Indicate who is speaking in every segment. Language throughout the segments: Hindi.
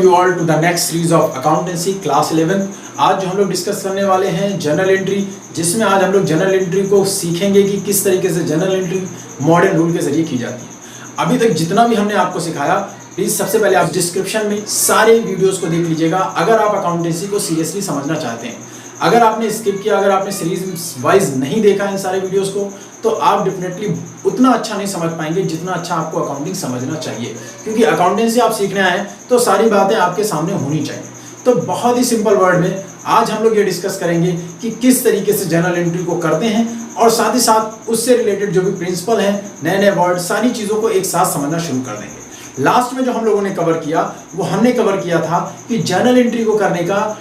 Speaker 1: You all to the next series of accountancy class 11। आज जो हम लोग डिस्कस करने वाले हैं जनरल एंट्री, जिसमें आज हम लोग जनरल एंट्री को सीखेंगे कि किस तरीके से जनरल एंट्री मॉडर्न रूल के जरिए की जाती है। अभी तक जितना भी हमने आपको सिखाया, प्लीज सबसे पहले आप डिस्क्रिप्शन में सारे वीडियोस को देख लीजिएगा अगर आप अकाउंटेंसी को सीरियसली समझना चाहते हैं। अगर आपने स्किप किया, अगर आपने सीरीज वाइज नहीं देखा इन सारे वीडियोस को, तो आप डेफिनेटली उतना अच्छा नहीं समझ पाएंगे जितना अच्छा आपको अकाउंटिंग समझना चाहिए, क्योंकि अकाउंटेंसी आप सीखने आए तो सारी बातें आपके सामने होनी चाहिए। तो बहुत ही सिंपल वर्ड में आज हम लोग ये डिस्कस करेंगे कि किस तरीके से जनरल एंट्री को करते हैं, और साथ ही साथ उससे रिलेटेड जो भी प्रिंसिपल हैं, नए नए वर्ड, सारी चीज़ों को एक साथ समझना शुरू कर देंगे। लास्ट में जो हम लोगों ने कवर किया वो हमने कवर किया था कि जनरल एंट्री को करने का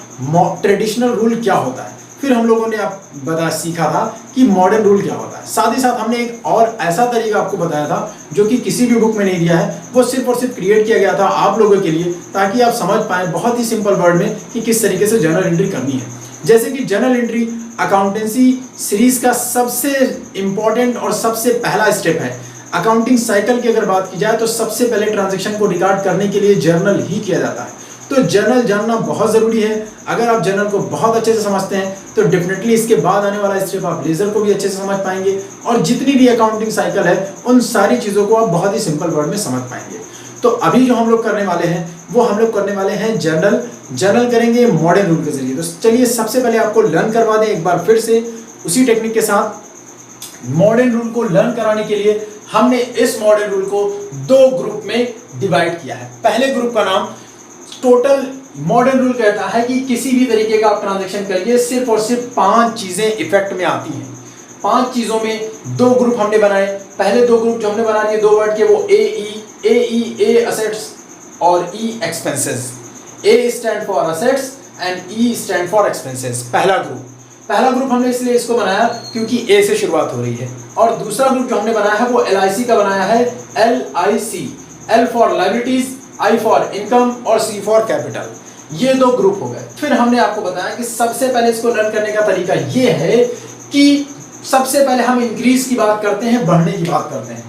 Speaker 1: ट्रेडिशनल रूल क्या होता है। फिर हम लोगों ने सीखा था कि मॉडर्न रूल क्या होता है। साथ ही साथ हमने एक और ऐसा तरीका आपको बताया था जो कि किसी भी बुक में नहीं दिया है, वो सिर्फ और सिर्फ क्रिएट किया गया था आप लोगों के लिए, ताकि आप समझ पाएं बहुत ही सिंपल वर्ड में कि किस तरीके से जनरल एंट्री करनी है। जैसे कि जनरल एंट्री अकाउंटेंसी सीरीज का सबसे इंपॉर्टेंट और सबसे पहला स्टेप है। अकाउंटिंग साइकिल की अगर बात की जाए तो सबसे पहले ट्रांजैक्शन को रिकॉर्ड करने के लिए जर्नल ही किया जाता है। तो जर्नल जानना बहुत ज़रूरी है। अगर आप जर्नल को बहुत अच्छे से समझते हैं तो डेफिनेटली इसके बाद आने वाला स्टेप आप लेजर को भी अच्छे से समझ पाएंगे, और जितनी भी अकाउंटिंग साइकिल है उन सारी चीज़ों को आप बहुत ही सिंपल वर्ड में समझ पाएंगे। तो अभी जो हम लोग करने वाले हैं वो हम लोग करने वाले हैं जर्नल करेंगे मॉडर्न रूल के जरिए। तो चलिए सबसे पहले आपको लर्न करवा दें एक बार फिर से उसी टेक्निक के साथ। मॉडर्न रूल को लर्न कराने के लिए हमने इस मॉडर्न रूल को दो ग्रुप में डिवाइड किया है। पहले ग्रुप का नाम टोटल मॉडर्न रूल कहता है कि किसी भी तरीके का आप ट्रांजैक्शन करिए, सिर्फ और सिर्फ 5 चीजें इफेक्ट में आती हैं। 5 चीजों में दो ग्रुप हमने बनाए। पहले दो ग्रुप जो हमने बना दिए 2 वर्ड के, वो ए असेट्स और E expenses. A stand for assets and E stand for expenses. पहला ग्रुप हमने इसलिए इसको बनाया क्योंकि ए से शुरुआत हो रही है। और दूसरा ग्रुप जो हमने बनाया है वो LIC का बनाया है। LIC, L for liabilities, I for income और C फॉर कैपिटल। ये दो ग्रुप हो गए। फिर हमने आपको बताया कि सबसे पहले इसको लर्न करने का तरीका ये है कि सबसे पहले हम इंक्रीज की बात करते हैं, बढ़ने की बात करते हैं।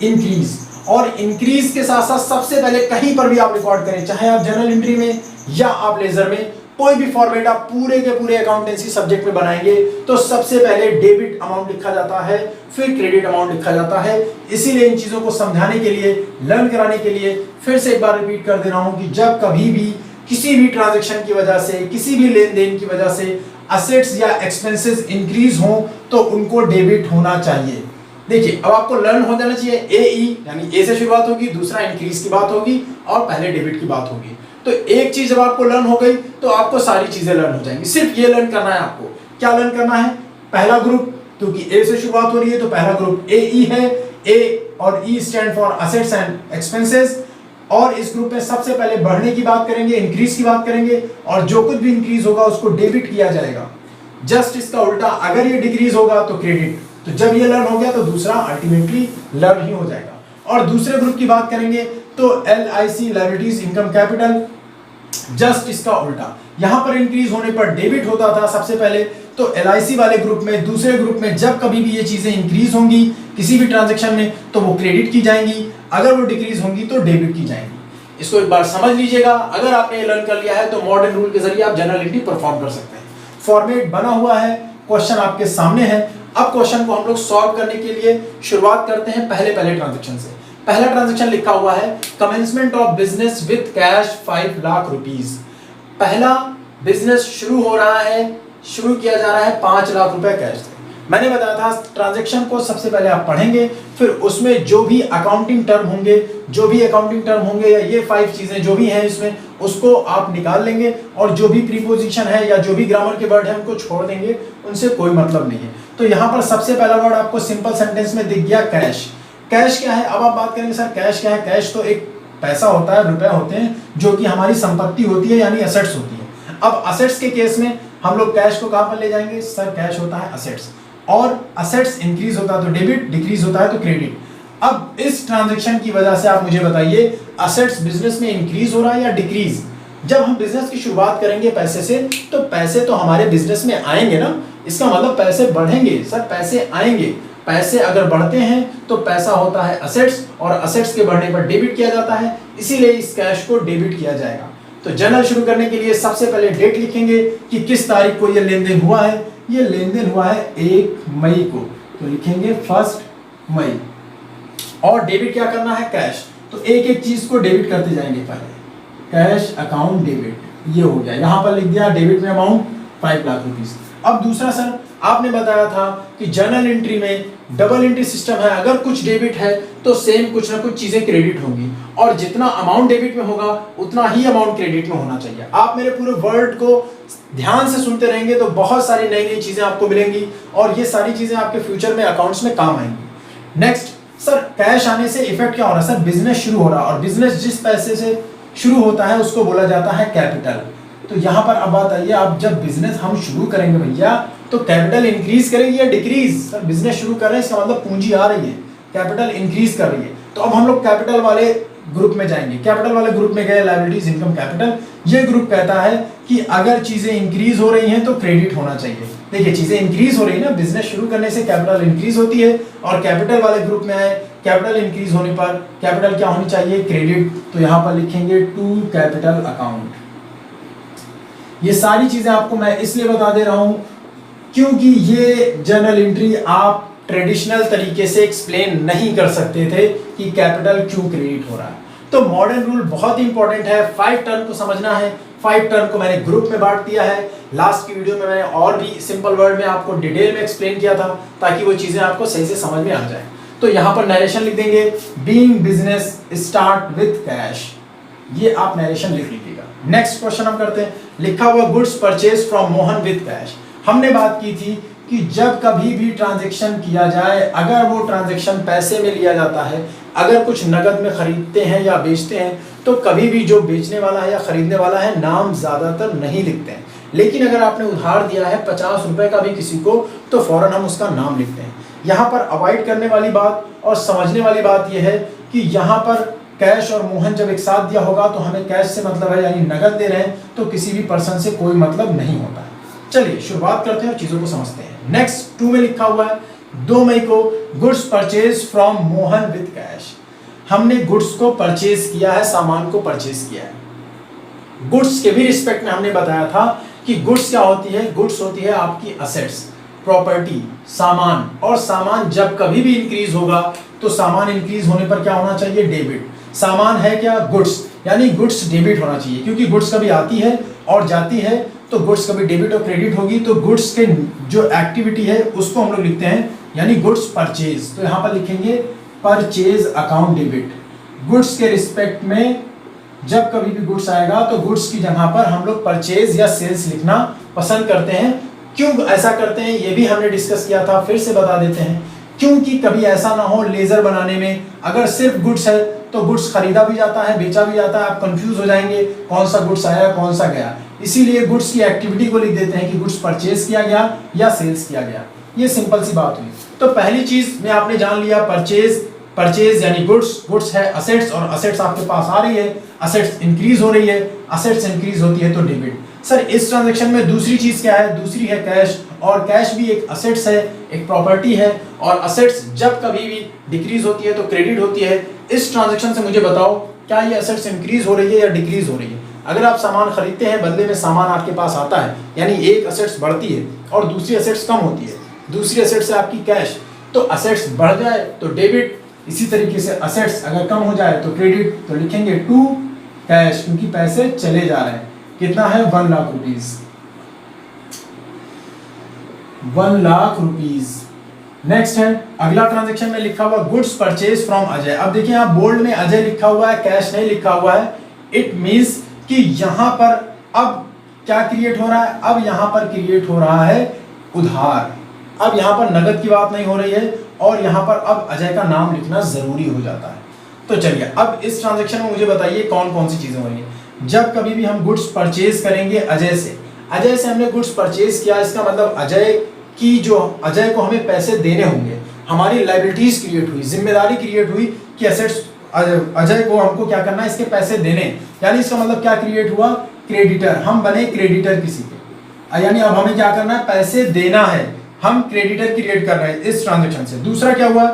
Speaker 1: इंक्रीज, और इंक्रीज के साथ साथ सबसे पहले कहीं पर भी आप रिकॉर्ड करें, चाहे आप जनरल एंट्री में या आप लेजर में, कोई भी फॉर्मेट आप पूरे के पूरे अकाउंटेंसी सब्जेक्ट में बनाएंगे तो सबसे पहले डेबिट अमाउंट लिखा जाता है, फिर क्रेडिट अमाउंट लिखा जाता है। इसीलिए इन चीजों को समझाने के लिए, लर्न कराने के लिए फिर से एक बार रिपीट कर दे रहा हूं कि जब कभी भी किसी भी ट्रांजैक्शन की वजह से, किसी भी लेन देन की वजह से असेट्स या एक्सपेंसेस इंक्रीज हो तो उनको डेबिट होना चाहिए। देखिए अब आपको लर्न हो जाना चाहिए AE, यानी ए से शुरुआत होगी, दूसरा इंक्रीज की बात होगी और पहले डेबिट की बात होगी। तो एक चीज जब आपको लर्न हो गई तो आपको सारी चीजें लर्न हो जाएंगी। सिर्फ ये लर्न करना है आपको। क्या लर्न करना है? पहला ग्रुप, क्योंकि ए से शुरुआत हो रही है तो पहला ग्रुप AE है। ए और ई stand for assets and expenses. और इस ग्रुप में सबसे पहले बढ़ने की बात करेंगे, इंक्रीज की बात करेंगे, और जो कुछ भी इंक्रीज होगा उसको डेबिट किया जाएगा। जस्ट इसका उल्टा, अगर ये डिक्रीज होगा तो क्रेडिट। तो जब ये लर्न हो गया तो दूसरा अल्टीमेटली लर्न ही हो जाएगा। और दूसरे ग्रुप की बात करेंगे तो LIC liabilities income capital, just इसका उल्टा। यहां पर इंक्रीज होने पर डेबिट होता था सबसे पहले, तो LIC वाले ग्रुप में, दूसरे ग्रुप में जब कभी भी ये चीजें इंक्रीज होंगी किसी भी ट्रांजैक्शन में तो वो क्रेडिट की जाएंगी, अगर वो डिक्रीज होंगी तो डेबिट की जाएंगी। इसको एक बार समझ लीजिएगा। अगर आपने ये लर्न कर लिया है तो मॉडर्न रूल के जरिए आप जनरल एंट्री परफॉर्म कर सकते हैं। फॉर्मेट बना हुआ है, क्वेश्चन आपके सामने है। अब क्वेश्चन को हम लोग सॉल्व करने के लिए शुरुआत करते हैं पहले ट्रांजैक्शन से। पहला ट्रांजैक्शन लिखा हुआ है commencement of business with cash 5 lakh rupees. पहला बिजनेस शुरू हो रहा है, शुरू किया जा रहा है 5 लाख रुपए कैश से। मैंने बताया था ट्रांजैक्शन को सबसे पहले आप पढ़ेंगे, फिर उसमें जो भी अकाउंटिंग टर्म होंगे या ये 5 चीजें जो भी हैं इसमें, उसको आप निकाल लेंगे, और जो भी प्रीपोजिशन है या जो भी ग्रामर के वर्ड है उनको छोड़ देंगे, उनसे कोई मतलब नहीं है। तो यहाँ पर सबसे पहला वर्ड आपको सिंपल सेंटेंस में दिख गया, कैश। कैश क्या है? अब आप बात करेंगे सर कैश क्या है? कैश तो एक पैसा होता है, रुपए होते हैं, जो कि हमारी संपत्ति होती है, यानी असेट्स होती है। अब असेट्स के केस में हम लोग कैश को कहां पर ले जाएंगे? सर कैश होता है असेट्स, और असेट्स इंक्रीज होता है तो डेबिट, डिक्रीज होता है तो क्रेडिट। अब इस ट्रांजैक्शन की वजह से आप मुझे बताइए असेट्स बिजनेस में इंक्रीज हो रहा है या डिक्रीज? जब हम बिजनेस की शुरुआत करेंगे पैसे से, तो पैसे तो हमारे बिजनेस में आएंगे ना, इसका मतलब पैसे बढ़ेंगे। सर पैसे आएंगे, पैसे अगर बढ़ते हैं तो पैसा होता है असेट्स, और असेट्स के बढ़ने पर डेबिट किया जाता है, इसीलिए इस कैश को डेबिट किया जाएगा। तो जर्नल शुरू करने के लिए सबसे पहले डेट लिखेंगे कि किस तारीख को ये लेन देन हुआ है। ये लेन देन हुआ है 1 मई को, तो लिखेंगे 1 मई। और डेबिट क्या करना है, कैश। तो एक एक चीज को डेबिट करते जाएंगे। पहले कैश अकाउंट डेबिट, ये हो गया, यहाँ पर लिख दिया डेबिट में अमाउंट 5 लाख रुपीस। अब दूसरा सर आपने बताया था कि जर्नल एंट्री में डबल एंट्री सिस्टम है, अगर कुछ डेबिट है तो सेम कुछ ना कुछ चीजें क्रेडिट होंगी, और जितना अमाउंट डेबिट में होगा उतना ही अमाउंट क्रेडिट में होना चाहिए। आप मेरे पूरे वर्ड को ध्यान से सुनते रहेंगे तो बहुत सारी नई नई चीजें आपको मिलेंगी, और ये सारी चीजें आपके फ्यूचर में अकाउंट्स में काम आएंगी। नेक्स्ट सर, कैश आने से इफेक्ट क्या हो रहा है, सर बिजनेस शुरू हो रहा है, और बिजनेस जिस पैसे से शुरू होता है उसको बोला जाता है कैपिटल। तो यहाँ पर अब बात आई है, अब जब बिजनेस हम शुरू करेंगे भैया तो कैपिटल इंक्रीज करेगी या डिक्रीज। सर बिजनेस शुरू कर रहे हैं, इसका मतलब पूंजी आ रही है, कैपिटल इंक्रीज कर रही है। तो अब हम लोग कैपिटल वाले ग्रुप में जाएंगे। कैपिटल वाले ग्रुप में गए, लायबिलिटीज इनकम कैपिटल। ये ग्रुप कहता है कि अगर चीजें इंक्रीज हो रही हैं तो क्रेडिट होना चाहिए। देखिए चीजें इंक्रीज हो रही है ना, बिजनेस शुरू करने से कैपिटल इंक्रीज होती है, और कैपिटल वाले ग्रुप में आए, कैपिटल इंक्रीज होने पर कैपिटल क्या होनी चाहिए, क्रेडिट। तो यहाँ पर लिखेंगे टू कैपिटल अकाउंट। ये सारी चीजें आपको मैं इसलिए बता दे रहा हूं क्योंकि ये जर्नल एंट्री आप ट्रेडिशनल तरीके से एक्सप्लेन नहीं कर सकते थे कि कैपिटल क्यों क्रेडिट हो रहा है। तो मॉडर्न रूल बहुत ही इंपॉर्टेंट है, 5 टर्म को समझना है। 5 टर्म को मैंने ग्रुप में बांट दिया है। लास्ट की वीडियो में मैंने और भी सिंपल वर्ड में आपको डिटेल में एक्सप्लेन किया था ताकि वो चीजें आपको सही से समझ में आ जाए। तो यहाँ पर नरेशन लिख देंगे, being business start with cash, ये आप नरेशन लिख लीजिएगा। नेक्स्ट क्वेश्चन हम करते हैं, लिखा हुआ goods purchase from Mohan with cash. हमने बात की थी कि जब कभी भी ट्रांजैक्शन किया जाए, अगर वो ट्रांजैक्शन पैसे में लिया जाता है, अगर कुछ नगद में खरीदते हैं या बेचते हैं, तो कभी भी जो बेचने वाला है या खरीदने वाला है नाम ज्यादातर नहीं लिखते हैं। लेकिन अगर आपने उधार दिया है 50 रुपए का भी किसी को, तो फौरन हम उसका नाम लिखते हैं। यहाँ पर अवॉइड करने वाली बात और समझने वाली बात यह है कि यहाँ पर कैश और मोहन जब एक साथ दिया होगा तो हमें कैश से मतलब है, यानी नगद दे रहे हैं, तो किसी भी पर्सन से कोई मतलब नहीं होता है। चलिए शुरुआत करते हैं और चीजों को समझते हैं। नेक्स्ट 2 में लिखा हुआ है 2 मई को goods purchase from Mohan with cash. हमने गुड्स को परचेज किया है, सामान को परचेज किया है। गुड्स के भी रिस्पेक्ट में हमने बताया था कि गुड्स क्या होती है, गुड्स होती है आपकी असेट्स, प्रॉपर्टी, सामान। और सामान जब कभी भी इंक्रीज होगा तो सामान इंक्रीज होने पर क्या होना चाहिए, डेबिट। सामान है क्या, गुड्स, यानी गुड्स डेबिट होना चाहिए, क्योंकि गुड्स कभी आती है और जाती है, तो गुड्स कभी डेबिट और क्रेडिट होगी। तो गुड्स के जो एक्टिविटी है उसको हम लोग लिखते हैं, यानी गुड्स परचेज। तो यहाँ पर लिखेंगे परचेज अकाउंट डेबिट। गुड्स के रिस्पेक्ट में जब कभी भी गुड्स आएगा तो गुड्स की जगह पर हम लोग परचेज या सेल्स लिखना पसंद करते हैं। क्यों ऐसा करते हैं ये भी हमने डिस्कस किया था, फिर से बता देते हैं। क्योंकि कभी ऐसा ना हो लेजर बनाने में अगर सिर्फ गुड्स है तो गुड्स खरीदा भी जाता है, बेचा भी जाता है, आप कंफ्यूज हो जाएंगे कौन सा गुड्स आया कौन सा गया। इसीलिए गुड्स की एक्टिविटी को लिख देते हैं कि गुड्स परचेज किया गया या सेल्स किया गया। ये सिंपल सी बात हुई। तो पहली चीज में आपने जान लिया परचेज, परचेज यानी गुड्स, गुड्स है असेट्स, और असेट्स आपके पास आ रही है, असेट्स इंक्रीज हो रही है, असेट्स इंक्रीज होती है तो डेबिट। सर इस ट्रांजैक्शन में दूसरी चीज क्या है, दूसरी है कैश, और कैश भी एक असेट्स है, एक प्रॉपर्टी है, और असेट्स जब कभी भी डिक्रीज होती है तो क्रेडिट होती है। इस ट्रांजैक्शन से मुझे बताओ क्या ये असेट्स इंक्रीज हो रही है या डिक्रीज हो रही है। अगर आप सामान खरीदते हैं, बदले में सामान आपके पास आता है, यानी एक असेट्स बढ़ती है और दूसरी असेट्स कम होती है, दूसरी असेट्स है आपकी कैश, तो असेट्स बढ़ जाए तो डेबिट, इसी तरीके से असेट्स अगर कम हो जाए तो क्रेडिट। तो लिखेंगे टू कैश, क्योंकि पैसे चले जा रहे हैं। कितना है, 1 lakh rupees, 1 lakh rupees. Next है अगला ट्रांजैक्शन में लिखा हुआ गुड्स परचेज फ्रॉम अजय। अब देखिए यहाँ बोल्ड में अजय लिखा हुआ है, कैश नहीं लिखा हुआ है। इट मींस कि यहाँ पर अब क्या क्रिएट हो रहा है, अब यहाँ पर क्रिएट हो रहा है उधार। अब यहाँ पर नगद की बात नहीं हो रही है, और यहाँ पर अब अजय का नाम लिखना जरूरी हो जाता है। तो चलिए अब इस ट्रांजैक्शन में मुझे बताइए कौन कौन सी चीजें हो रही है। जब कभी भी हम गुड्स परचेज करेंगे अजय से हमने गुड्स परचेज किया, इसका मतलब अजय को हमें पैसे देने होंगे, हमारी लायबिलिटीज क्रिएट हुई, जिम्मेदारी क्रिएट हुई कि असेट्स अजय को हमको क्या करना है, इसके पैसे देने। यानी इसका मतलब क्या क्रिएट हुआ, क्रेडिटर, हम बने क्रेडिटर किसी के, यानी अब हमें क्या करना है, पैसे देना है, हम क्रेडिटर क्रिएट कर रहे हैं इस ट्रांजैक्शन से। दूसरा क्या हुआ,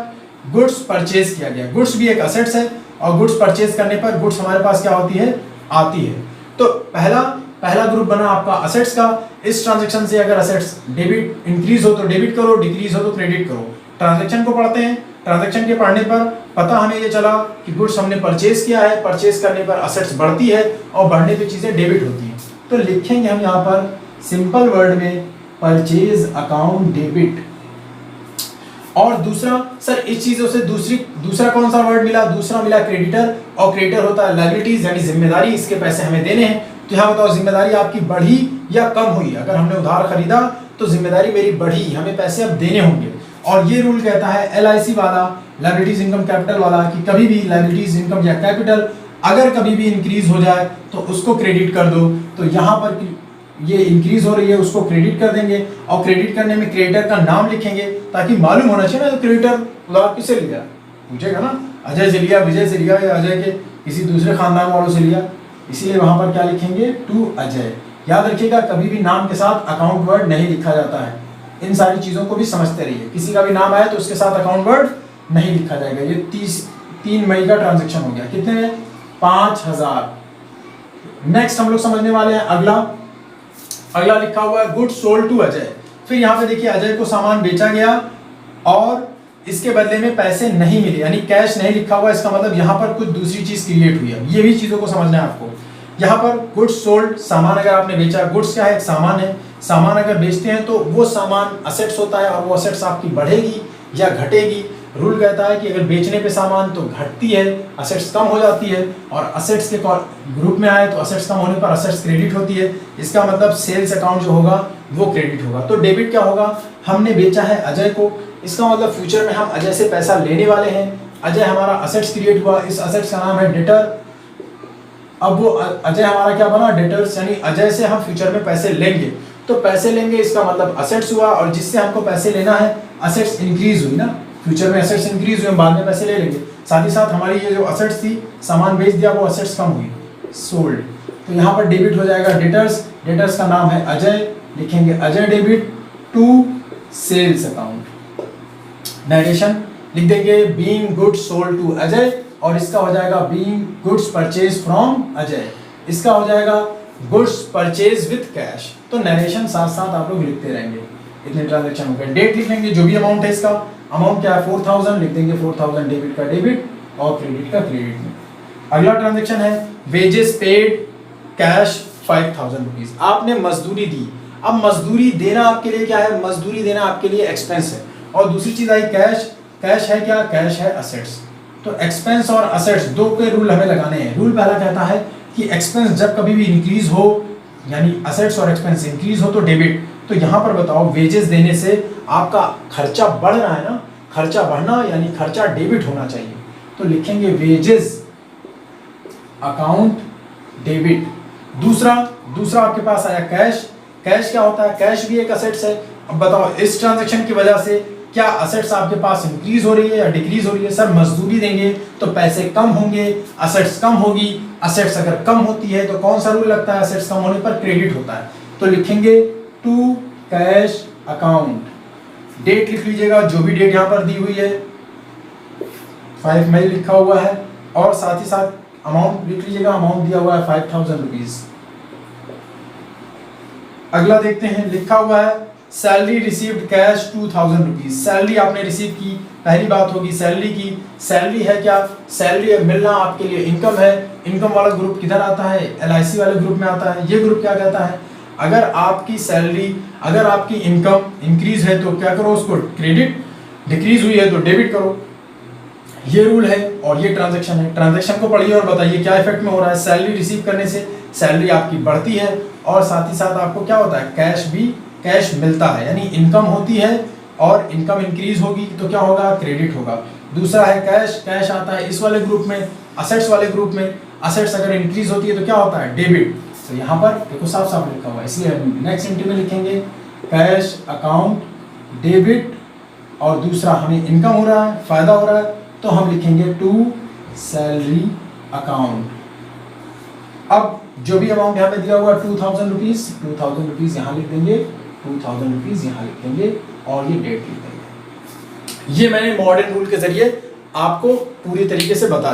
Speaker 1: गुड्स परचेज किया गया। गुड्स भी एक असेट्स है, और गुड्स परचेज करने पर गुड्स हमारे पास क्या होती है, आती है। तो पहला ग्रुप बना आपका असेट्स का। इस ट्रांजैक्शन से अगर असेट्स डेबिट इंक्रीज हो तो डेबिट करो, डिक्रीज हो तो क्रेडिट करो। ट्रांजैक्शन को पढ़ते हैं। ट्रांजैक्शन के पढ़ने पर पता हमें ये चला कि गुड्स हमने परचेज किया है, परचेज करने पर असेट्स बढ़ती है और बढ़ने पे चीजें डेबिट होती हैं। तो लिखेंगे हम यहाँ पर सिंपल वर्ड में परचेज अकाउंट डेबिट। और दूसरा सर इस चीजों से दूसरा कौन सा वर्ड मिला? दूसरा मिला क्रेडिटर, और क्रेडिटर होता है लायबिलिटीज यानी जिम्मेदारी, इसके पैसे हमें देने हैं। तो यहाँ बताओ जिम्मेदारी आपकी बढ़ी या कम हुई? अगर हमने उधार खरीदा तो जिम्मेदारी मेरी बढ़ी, हमें पैसे अब देने होंगे। और ये रूल कहता है LIC वाला, लायबिलिटीज इनकम कैपिटल वाला, कि कभी भी लायबिलिटीज इनकम या कैपिटल अगर कभी भी इंक्रीज हो जाए तो उसको क्रेडिट कर दो। तो यहाँ पर ये इंक्रीज हो रही है उसको क्रेडिट कर देंगे, और क्रेडिट करने में क्रेडिटर का नाम लिखेंगे ताकि मालूम होना चाहिए ना तो क्रेडिटर उधार किससे लिया, पूछेगा ना, अजय से लिया, विजय से लिया या अजय के किसी दूसरे खानदान वालों से लिया। इसीलिए वहां पर क्या लिखेंगे? टू अजय। याद रखिएगा कभी भी नाम के साथ अकाउंट वर्ड नहीं लिखा जाता है। इन सारी चीजों को भी समझते रहिए। किसी का भी नाम आए तो उसके साथ अकाउंट वर्ड नहीं लिखा जाएगा। ये 3 मई का ट्रांजेक्शन हो गया। कितने में? 5000। नेक्स्ट हम लोग समझने वाले हैं अगला लिखा हुआ है गुड सोल्ड टू अजय। फिर यहाँ पे देखिए अजय को सामान बेचा गया और इसके बदले में पैसे नहीं मिले, यानी कैश नहीं लिखा हुआ। इसका मतलब यहाँ पर कुछ दूसरी चीज क्रिएट हुई है। ये भी चीजों को समझना है आपको। यहाँ पर गुड्स सोल्ड, सामान अगर आपने बेचा, गुड्स क्या है? एक सामान है। सामान अगर बेचते हैं तो वो सामान असेट्स होता है और वो असेट्स आपकी बढ़ेगी या घटेगी। रूल कहता है कि अगर बेचने पे सामान तो घटती है, असेट्स कम हो जाती है, और असेट्स के ग्रुप में आए तो असेट्स कम होने पर असेट्स क्रेडिट होती है। इसका मतलब सेल्स अकाउंट जो होगा वो क्रेडिट होगा। तो डेबिट क्या होगा? हमने बेचा है अजय को, इसका मतलब फ्यूचर में हम अजय से पैसा लेने वाले हैं। अजय हमारा असेट्स क्रिएट हुआ, इस असेट्स का नाम है डेटर। अब वो अजय हमारा क्या बना? डेटर्स, यानी अजय से हम फ्यूचर में पैसे लेंगे। तो पैसे लेंगे इसका मतलब असेट्स हुआ, और जिससे हमको पैसे लेना है असेट्स इंक्रीज हुई ना, फ्यूचर में असेट्स इंक्रीज हुए, हम बाद में पैसे ले लेंगे। साथ ही साथ हमारी ये जो असेट्स थी, सामान बेच दिया, वो असेट्स कम हुई, सोल्ड। तो यहाँ पर डेबिट हो जाएगा डेटर्स। डेटर्स का नाम है अजय, लिखेंगे Ajay debit to sales account. Narration लिख देंगे being goods sold to Ajay, और इसका हो जाएगा being goods purchase from Ajay. इसका हो जाएगा गुड्स परचेज विद कैश। तो नरेशन साथ साथ आप लोग लिखते रहेंगे। इतने ट्रांजेक्शन हो गए। डेट लिख लेंगे, जो भी अमाउंट है इसका, अमाउंट क्या है? 4000, लिख देंगे 4000 डेबिट का डेबिट और क्रेडिट का क्रेडिट में। अगला ट्रांजेक्शन है वेजेस पेड कैश 5000 रुपीज। आपने मजदूरी दी। अब मजदूरी देना आपके लिए क्या है? मजदूरी देना आपके लिए एक्सपेंस है। और दूसरी चीज आई कैश। कैश है क्या? कैश है असेट्स। तो एक्सपेंस और असेट्स दो के रूल हमें लगाने हैं। रूल पहला कहता है कि एक्सपेंस जब कभी भी इंक्रीज हो, यानी असेट्स और एक्सपेंस इंक्रीज हो तो डेबिट। तो यहाँ पर बताओ वेजेस देने से आपका खर्चा बढ़ रहा है ना, खर्चा बढ़ना यानी खर्चा डेबिट होना चाहिए। तो लिखेंगे वेजेस अकाउंट डेबिट। दूसरा आपके पास आया कैश। कैश क्या होता है? कैश भी एक असेट्स है। अब बताओ इस ट्रांजैक्शन की वजह से क्या असेट्स आपके पास इंक्रीज हो रही है या डिक्रीज हो रही है? सर मजदूरी देंगे तो पैसे कम होंगे, असेट्स कम होगी। असेट्स अगर कम होती है तो कौन सा रूल लगता है? असेट्स कम होने पर क्रेडिट होता है। तो लिखेंगे टू कैश अकाउंट। डेट लिख लीजिएगा, जो भी डेट यहाँ पर दी हुई है 5 मई लिखा हुआ है, और साथ ही साथ अमाउंट लिख लीजिएगा, अमाउंट दिया हुआ है 5000 रुपीज। अगला देखते हैं, लिखा हुआ है salary received cash 2000 rupees. Salary आपने रिसीव की, पहली बात होगी सैलरी की। सैलरी है क्या? सैलरी मिलना आपके लिए इनकम है। इनकम वाला ग्रुप किधर आता है? LIC वाले ग्रुप में आता है। ये ग्रुप क्या कहता है? अगर आपकी सैलरी, अगर आपकी इनकम इंक्रीज है तो क्या करो? उसको क्रेडिट, डिक्रीज हुई है तो डेबिट करो। ये रूल है और ये ट्रांजैक्शन है। ट्रांजैक्शन को पढ़िए और बताइए क्या इफेक्ट में हो रहा है। सैलरी रिसीव करने से सैलरी आपकी बढ़ती है, और साथ ही साथ आपको क्या होता है? कैश मिलता है, यानी इनकम होती है और इनकम इंक्रीज होगी तो क्या होगा? क्रेडिट होगा। दूसरा है कैश। कैश आता है इस वाले ग्रुप में, असेट्स वाले ग्रुप में। असेट्स अगर इंक्रीज होती है तो क्या होता है? डेबिट। तो यहाँ पर देखो साफ साफ लिखा हुआ है, इसलिए नेक्स्ट एंट्री में लिखेंगे कैश अकाउंट डेबिट, और दूसरा हमें इनकम हो रहा है, फायदा हो रहा है, तो हम लिखेंगे टू सैलरी अकाउंट। अब जो भी अमाउंट यहाँ पे दिया हुआ 2000 रुपीज यहाँ लिख देंगे, 2000 रुपीज यहाँ लिख देंगे, और ये डेट लिख देंगे। ये मैंने मॉडर्न रूल के जरिए आपको पूरी तरीके से बता दिया।